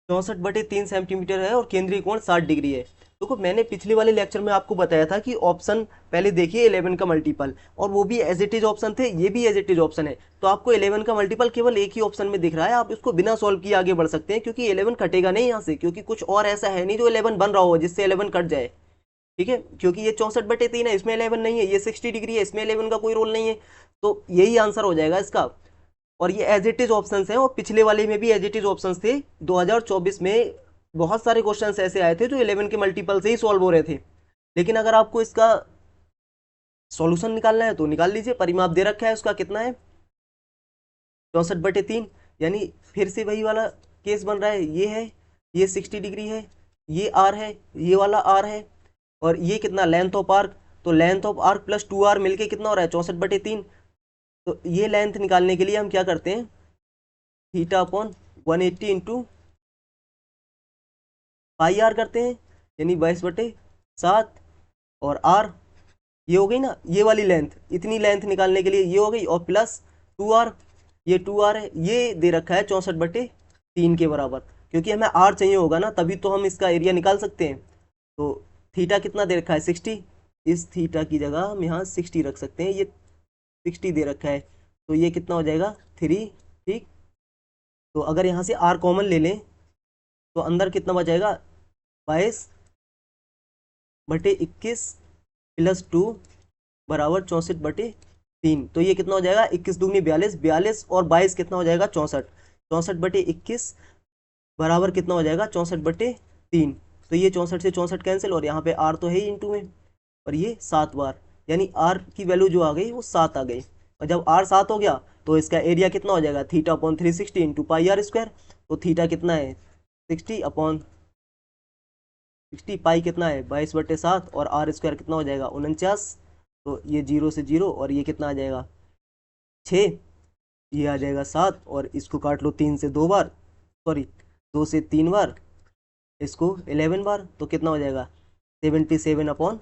S1: 64/3 सेंटीमीटर है और केंद्रीय कोण 60 डिग्री है। देखो, मैंने पिछले वाले लेक्चर में आपको बताया था कि ऑप्शन पहले देखिए 11 का मल्टीपल, और वो भी एज इट इज ऑप्शन थे, ये भी एज इट इज ऑप्शन है। तो आपको 11 का मल्टीपल केवल एक ही ऑप्शन में दिख रहा है, आप इसको बिना सॉल्व किए आगे बढ़ सकते हैं, क्योंकि 11 कटेगा नहीं यहाँ से, क्योंकि कुछ और ऐसा है नहीं जो 11 बन रहा हो जिससे 11 कट जाए। ठीक है, क्योंकि ये 64/3 है, इसमें 11 नहीं है, ये 60 डिग्री है, इसमें 11 का कोई रोल नहीं है, तो यही आंसर हो जाएगा इसका। और ये एज इट इज ऑप्शंस हैं, और पिछले वाले में भी एज इट इज ऑप्शंस थे। 2024 में बहुत सारे क्वेश्चंस ऐसे आए थे जो 11 के मल्टीपल से ही सॉल्व हो रहे थे। लेकिन अगर आपको इसका सॉल्यूशन निकालना है तो निकाल लीजिए, परिमाप दे रखा है उसका कितना है? 64/3, यानी फिर से वही वाला केस बन रहा है, ये है, ये 60 डिग्री है, ये आर है, ये वाला आर है, और ये कितना? लेंथ ऑफ आर्क, तो length of arc plus 2r मिलके कितना हो रहा है? 64/3। तो ये लेंथ निकालने के लिए हम क्या करते हैं? θ/180 इंटू पाई आर करते हैं, यानी 22/7, और आर, ये हो गई ना ये वाली लेंथ, इतनी लेंथ निकालने के लिए ये हो गई, और प्लस 2r, ये 2r है, ये दे रखा है 64/3 के बराबर, क्योंकि हमें आर चाहिए होगा ना, तभी तो हम इसका एरिया निकाल सकते हैं। तो थीटा कितना दे रखा है? 60, इस थीटा की जगह हम यहाँ 60 रख सकते हैं, ये 60 दे रखा है, तो ये कितना हो जाएगा? 3। ठीक, तो अगर यहाँ से आर कॉमन ले लें तो अंदर कितना बचेगा, 22/21 प्लस 2 बराबर 64/3। तो ये कितना हो जाएगा, 21 दूनी 42, 42 और 22 कितना हो जाएगा, 64। 64/21 बराबर कितना हो जाएगा, 64/3। तो ये 64 से 64 कैंसिल, और यहाँ पे आर तो है ही इंटू में, और ये 7 बार, यानी आर की वैल्यू जो आ गई वो 7 आ गई। और जब आर 7 हो गया तो इसका एरिया कितना हो जाएगा, theta upon 360 into pi R square. तो थीटा कितना है, 60 पाई कितना है, 22/7, और आर स्क्वायर कितना हो जाएगा, 49। तो ये 0 से 0, और ये कितना आ जाएगा 6, ये आ जाएगा 7, और इसको काट लो 3 से 2 बार, सॉरी 2 से 3 बार, इसको 11 बार, तो कितना हो जाएगा 77/3।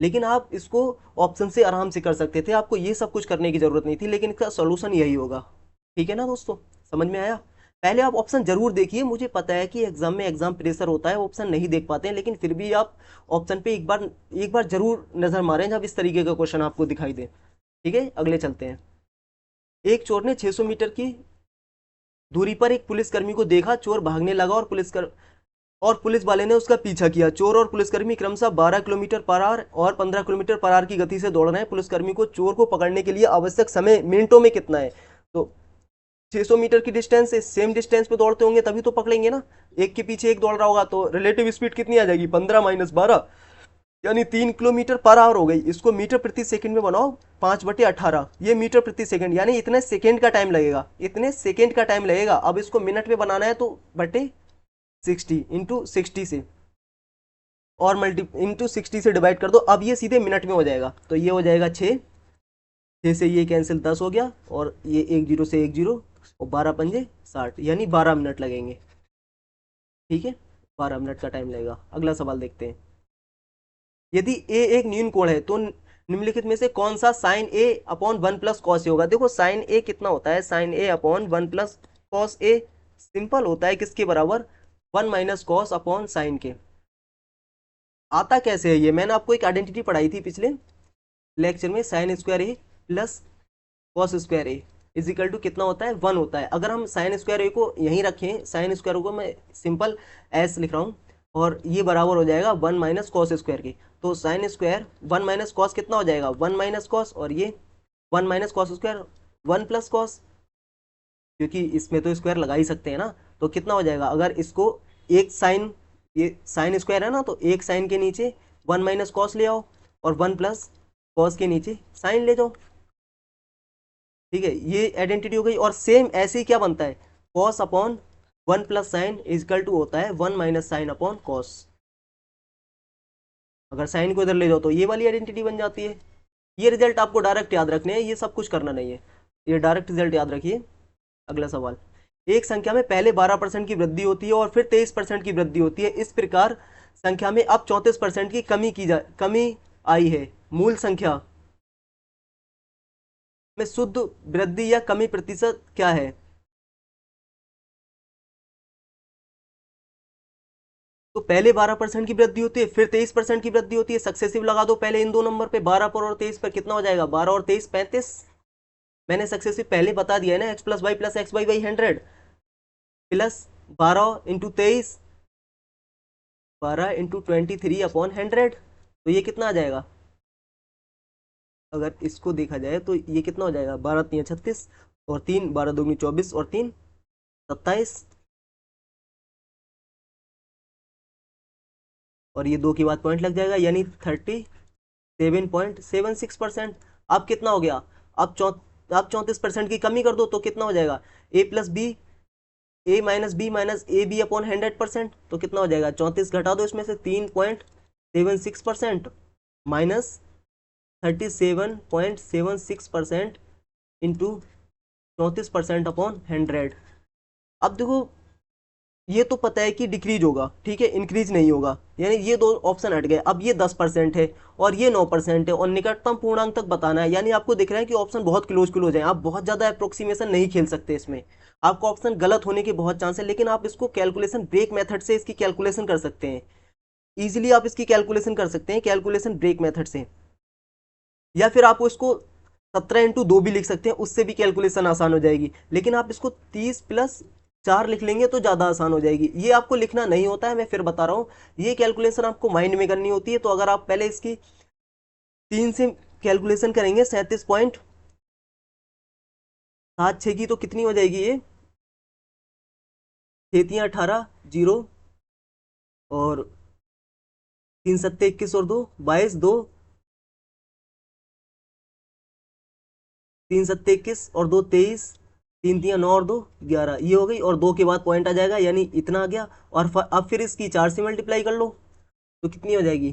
S1: लेकिन आप इसको ऑप्शन से आराम से कर सकते थे, आपको ये सब कुछ करने की जरूरत नहीं थी, लेकिन इसका सोल्यूशन यही होगा। ठीक है ना दोस्तों, समझ में आया। पहले आप ऑप्शन जरूर देखिए, मुझे पता है कि एग्जाम में एग्जाम प्रेशर होता है, ऑप्शन नहीं देख पाते हैं, लेकिन फिर भी आप ऑप्शन पे एक बार जरूर नजर मारें जब इस तरीके का क्वेश्चन आपको दिखाई दे। ठीक है, अगले चलते हैं। एक चोर ने 600 मीटर की दूरी पर एक पुलिसकर्मी को देखा, चोर भागने लगा और पुलिस वाले ने उसका पीछा किया। चोर और पुलिसकर्मी क्रमशः 12 किलोमीटर पर आवर और 15 किलोमीटर पर आवर की गति से दौड़ रहे हैं। पुलिसकर्मी को चोर को पकड़ने के लिए आवश्यक समय मिनटों में कितना है। तो 600 मीटर की डिस्टेंस से सेम डिस्टेंस पे दौड़ते होंगे तभी तो पकड़ेंगे ना। एक के पीछे एक दौड़ रहा होगा तो रिलेटिव स्पीड कितनी आ जाएगी, 15 माइनस 12, यानी 3 किलोमीटर पर आवर हो गई। इसको मीटर प्रति सेकंड में बनाओ, 5/18, ये मीटर प्रति सेकंड, यानी इतने सेकंड का टाइम लगेगा, इतने सेकंड का टाइम लगेगा। अब इसको मिनट में बनाना है तो बटे 60 इंटू 60 से, और मल्टी इंटू 60 से डिवाइड कर दो। अब ये सीधे मिनट में हो जाएगा, तो ये हो जाएगा 6 से ये कैंसिल 10 हो गया, और ये 1 0 से 1 0, और 12 पंजे 60, यानी 12 मिनट लगेंगे। ठीक है, 12 मिनट का टाइम लगेगा। अगला सवाल देखते हैं। यदि ए एक न्यून कोण है तो निम्नलिखित में से कौन सा sine A upon 1 plus cos A होगा। देखो साइन ए कितना होता है, sine A upon 1 plus cos A simple होता है किसके बराबर, 1 माइनस कॉस अपॉन साइन के। आता कैसे है ये, मैंने आपको एक आइडेंटिटी पढ़ाई थी पिछले लेक्चर में, sine square A plus cos square A is equal to कितना होता है, 1 होता है। अगर हम साइन स्क्वायर ए को यहीं रखें, साइन स्क्वायर को मैं सिंपल एस लिख रहा हूँ, और ये बराबर हो जाएगा 1 माइनस कॉस स्क्वायर के। तो साइन स्क्वायर 1 माइनस कॉस कितना हो जाएगा, 1 माइनस कॉस, और ये 1 minus cos square 1 plus cos, क्योंकि इसमें तो स्क्वायर लगा ही सकते हैं ना। तो कितना हो जाएगा, अगर इसको एक साइन, ये साइन स्क्वायर है ना, तो एक साइन के नीचे 1 माइनस कॉस ले आओ, और 1 प्लस कॉस के नीचे साइन ले जाओ। ठीक है, ये आइडेंटिटी हो गई। और सेम ऐसे ही क्या बनता है, cos upon 1 plus sine is equal to होता है 1 माइनस साइन अपॉन कॉस। अगर साइन को इधर ले जाओ तो ये वाली आइडेंटिटी बन जाती है। ये रिजल्ट आपको डायरेक्ट याद रखने हैं, ये सब कुछ करना नहीं है, ये डायरेक्ट रिजल्ट याद रखिए। अगला सवाल, एक संख्या में पहले 12% की वृद्धि होती है और फिर 23% की वृद्धि होती है, इस प्रकार संख्या में अब 34% की कमी आई है। मूल संख्या में शुद्ध वृद्धि या कमी प्रतिशत क्या है। तो पहले 12% की वृद्धि होती है, फिर 23% की वृद्धि होती है। सक्सेसिव लगा दो पहले इन दो नंबर पे, 12 पर और 23 पर, कितना हो जाएगा, 12 और 23 35। मैंने सक्सेसिव पहले बता दिया है ना, x plus x by 100 plus 12 into 23, 12 into 23 upon 100। तो ये कितना आ जाएगा, अगर इसको देखा जाए तो ये कितना हो जाएगा, 12 3 36, और 3 12 2 24, और 3 27, और ये 2 के बाद पॉइंट लग जाएगा, यानी 37.76%। अब कितना हो गया, अब 34% की कमी कर दो तो कितना हो जाएगा, A plus B, A minus A B upon 100%। तो कितना हो जाएगा, 34 घटा दो इसमें से, 3.76% माइनस 37.76% इंटू 34% अपॉन 100। अब देखो ये तो पता है कि डिक्रीज होगा, ठीक है, इंक्रीज नहीं होगा, यानी ये दो ऑप्शन हट गए। अब ये 10% है और ये 9% है, और निकटतम पूर्णांक तक बताना है, यानी आपको दिख रहा है कि ऑप्शन बहुत क्लोज है। आप बहुत ज़्यादा अप्रोक्सीमेशन नहीं खेल सकते इसमें, आपको ऑप्शन गलत होने के बहुत चांस है, लेकिन आप इसको कैलकुलेशन ब्रेक मेथड से इसकी कैलकुलेशन कर सकते हैं। ईजिली आप इसकी कैलकुलेशन कर सकते हैं कैलकुलेशन ब्रेक मेथड से, या फिर आपको इसको 17 × 2 भी लिख सकते हैं, उससे भी कैलकुलेशन आसान हो जाएगी। लेकिन आप इसको 30 + 4 लिख लेंगे तो ज़्यादा आसान हो जाएगी। ये आपको लिखना नहीं होता है, मैं फिर बता रहा हूँ। ये कैलकुलेशन आपको माइंड में करनी होती है। तो अगर आप पहले इसकी 3 से कैलकुलेशन करेंगे, 37.76 की, तो कितनी हो जाएगी ये? 6×3 = 18, 0, और 3×7 = 21 और 2 22, 2 3×7 = 21 और 2 23, 3×3 = 9 और 2 11, ये हो गई। और 2 के बाद पॉइंट आ जाएगा, यानी इतना आ गया। और अब फिर इसकी 4 से मल्टीप्लाई कर लो तो कितनी हो जाएगी?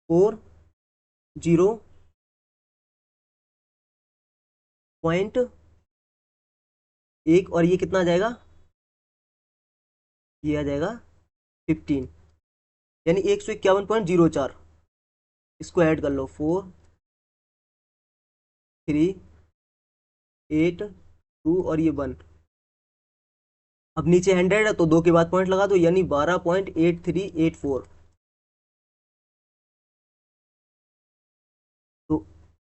S1: 4 0 पॉइंट 1, और ये कितना आ जाएगा? ये आ जाएगा 15, यानी 151.04। इसको ऐड कर लो, 4 3 8 2 और ये 1। अब नीचे 100 है तो 2 के बाद पॉइंट लगा दो, यानी 12.8384। तो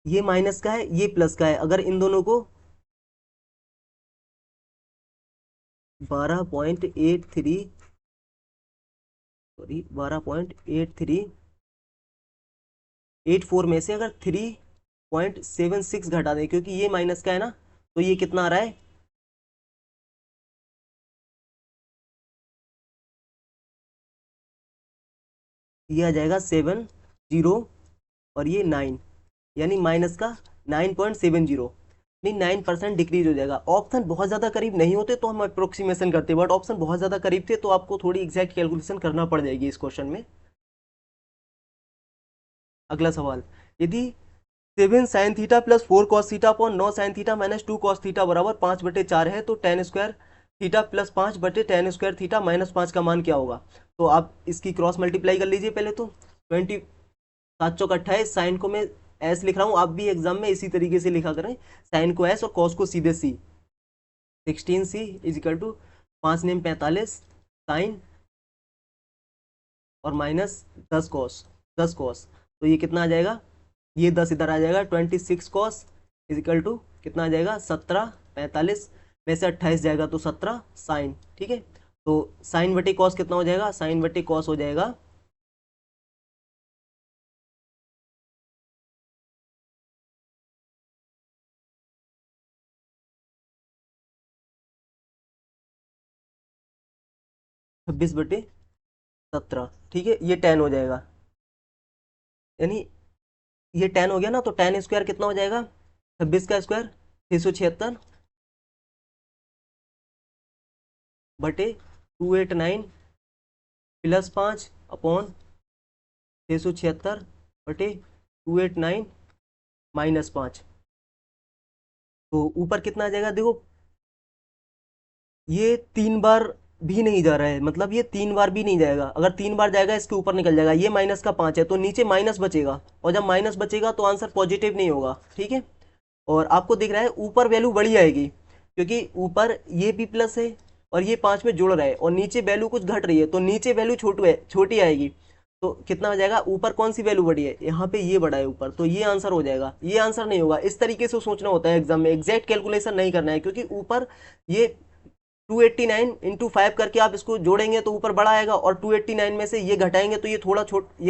S1: ये माइनस का है, ये प्लस का है। अगर इन दोनों को 12.83 सॉरी 12.8384 में से अगर 3.76 घटा दें, क्योंकि ये माइनस का है ना, तो ये कितना आ रहा है? ये आ जाएगा 7 0 और ये 9, यानी माइनस का 9.70, नहीं 9% डिक्रीज हो जाएगा। ऑप्शन बहुत ज़्यादा करीब नहीं होते तो हम अप्रोक्सीमेशन करते, बट ऑप्शन बहुत ज़्यादा करीब थे तो आपको थोड़ी एग्जैक्ट कैलकुलेशन करना पड़ जाएगी इस क्वेश्चन में। अगला सवाल, यदि 7 sin θ + 4 cos θ upon 9 sin θ - 2 cos θ बराबर 5/4 है, तो tan² θ + 5/tan² θ - 5 का मान क्या होगा? तो आप इसकी क्रॉस मल्टीप्लाई कर लीजिए पहले तो। 20 7 चौक 28, साइन को मैं एस लिख रहा हूँ, आप भी एग्जाम में इसी तरीके से लिखा करें, साइन को एस और कॉस को सीधे सी। 16c = 5 नेम 45 साइन और -10 कॉस। तो ये कितना आ जाएगा? ये 10 इधर आ जाएगा, 26 कॉस = कितना आ जाएगा? 17, 45 में से 28 जाएगा तो 17 साइन। ठीक है, तो साइन बटे कॉस कितना हो जाएगा? साइन बटे कॉस हो जाएगा 26/17। ठीक है, ये 10 हो जाएगा, यानी ये 10 हो गया ना, तो 10² कितना हो जाएगा? 26 का स्क्वायर 676 बटे 289 + 5 अपॉन 676 बटे 289 -5। तो ऊपर कितना आ जाएगा? देखो, ये 3 बार भी नहीं जा रहा है, मतलब ये 3 बार भी नहीं जाएगा। अगर 3 बार जाएगा इसके ऊपर निकल जाएगा। ये -5 है तो नीचे माइनस बचेगा, और जब माइनस बचेगा तो आंसर पॉजिटिव नहीं होगा। ठीक है, और आपको दिख रहा है ऊपर वैल्यू बड़ी आएगी, क्योंकि ऊपर ये भी प्लस है और ये 5 में जुड़ रहा है, और नीचे वैल्यू कुछ घट रही है, तो नीचे वैल्यू छोटी आएगी। तो कितना हो जाएगा? ऊपर कौन सी वैल्यू बड़ी है? यहाँ पे ये बड़ा है ऊपर, तो ये आंसर हो जाएगा। ये आंसर नहीं होगा। इस तरीके से सोचना होता है एग्जाम में, एग्जैक्ट कैलकुलेशन नहीं करना है, क्योंकि ऊपर ये 289 × 5 करके आप इसको जोड़ेंगे तो ऊपर बड़ा आएगा, और 289 में से ये घटाएंगे तो ये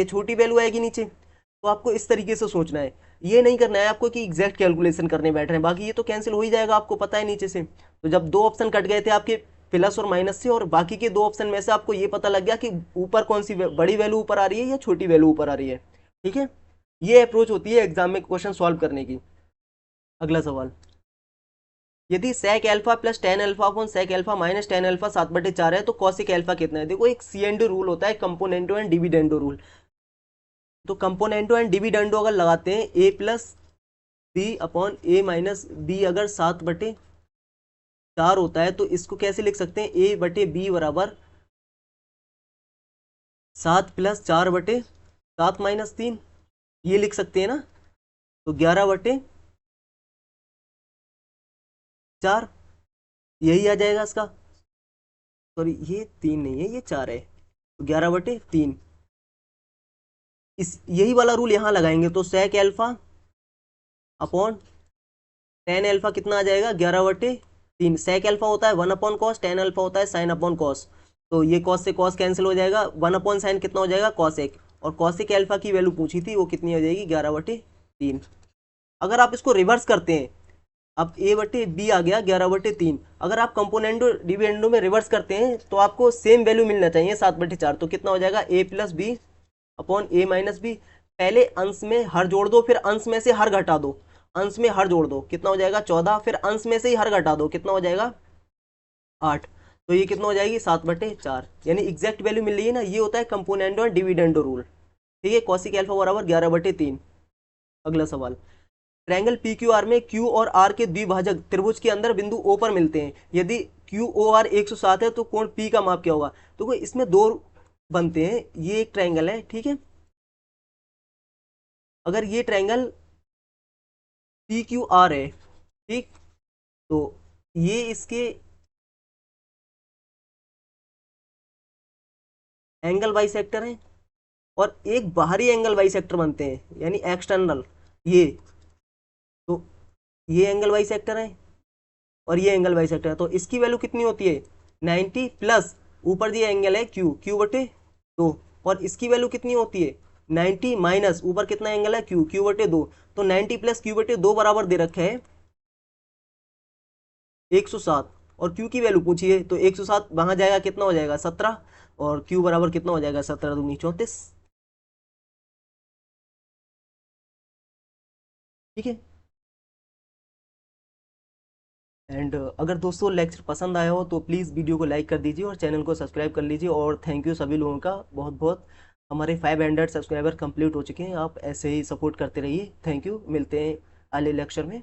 S1: छोटी वैल्यू आएगी नीचे। तो आपको इस तरीके से सोचना है, ये नहीं करना है आपको कि एग्जैक्ट कैलकुलेशन करने बैठ रहे हैं। बाकी ये तो कैंसिल हो ही जाएगा, आपको पता है नीचे से। तो जब 2 ऑप्शन कट गए थे आपके प्लस और माइनस से, और बाकी के 2 ऑप्शन में से आपको ये पता लग गया कि ऊपर कौन सी बड़ी वैल्यू ऊपर आ रही है या छोटी वैल्यू ऊपर आ रही है। ठीक है, ये अप्रोच होती है एग्जाम में क्वेश्चन सॉल्व करने की। अगला सवाल, यदि sec alpha plus tan alpha upon sec alpha minus tan alpha 7/4 है, तो cosec अल्फा कितना है? देखो, एक सी एंड रूल होता है, कंपोनेंटो एंड डिविडेंडो रूल। तो कंपोनेंटो एंड डिविडेंडो अगर लगाते हैं, a + b upon a - b अगर 7/4 होता है, तो इसको कैसे लिख सकते हैं? a/b बराबर 7 + 4/7 - 3, ये लिख सकते हैं ना। तो 11/4 यही आ जाएगा इसका। सॉरी, ये 3 नहीं है, ये 4 है, तो 11/3। इस यही वाला रूल यहाँ लगाएंगे, तो sec alpha upon tan alpha कितना आ जाएगा 11/3। सेक एल्फा होता है 1/cos, टेन एल्फा होता है साइन अपॉन कॉस। तो ये कॉस से कॉस कैंसिल हो जाएगा, 1/sin कितना हो जाएगा कॉसेक, और कॉसेक एल्फा की वैल्यू पूछी थी वो कितनी हो जाएगी 11/3। अगर आप इसको रिवर्स करते हैं, अब a/b आ गया 11/3, अगर आप कंपोनेंडो डिविडेंडो में रिवर्स करते हैं तो आपको सेम वैल्यू मिलना चाहिए 7/4। तो कितना हो जाएगा a+b/a-b। पहले अंश में हर जोड़ दो, फिर अंश में से हर घटा दो। अंश में हर जोड़ दो कितना हो जाएगा 14, फिर अंश में से ही हर घटा दो कितना हो जाएगा 8। तो ये कितना हो जाएगी 7/4, यानी एग्जैक्ट वैल्यू मिल रही है ना। ये होता है कंपोनेंडो और डिविडेंडो रूल। ठीक है, कॉसिक एल्फा बराबर 11/3। अगला सवाल, ट्रायंगल पी क्यू आर में क्यू और आर के द्विभाजक त्रिभुज के अंदर बिंदु ओ पर मिलते हैं। यदि क्यू ओ आर 107 है तो कोण पी का माप क्या होगा। तो इसमें दो बनते हैं, ये एक ट्रायंगल है, ठीक है। अगर ये ट्रायंगल पी क्यू आर है, ठीक, तो ये इसके एंगल बाइसेक्टर हैं, और एक बाहरी एंगल बाइसेक्टर बनते हैं यानी एक्सटर्नल। ये तो ये एंगल बाइसेक्टर है और ये एंगल बाइसेक्टर है, तो इसकी वैल्यू कितनी होती है 90 प्लस ऊपर दिया एंगल है क्यू, क्यू/2, और इसकी वैल्यू कितनी होती है 90 माइनस ऊपर कितना एंगल है क्यू, क्यू/2। तो 90 प्लस क्यू/2 बराबर दे रखा है 107, और क्यू की वैल्यू पूछी है तो 107 वहां जाएगा कितना हो जाएगा 17, और क्यू बराबर कितना हो जाएगा 17 दूनी 34। ठीक है। एंड अगर दोस्तों लेक्चर पसंद आया हो तो प्लीज़ वीडियो को लाइक कर दीजिए और चैनल को सब्सक्राइब कर लीजिए। और थैंक यू सभी लोगों का बहुत बहुत। हमारे 500 सब्सक्राइबर कंप्लीट हो चुके हैं, आप ऐसे ही सपोर्ट करते रहिए। थैंक यू, मिलते हैं अगले लेक्चर में।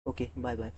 S1: Okay, bye bye.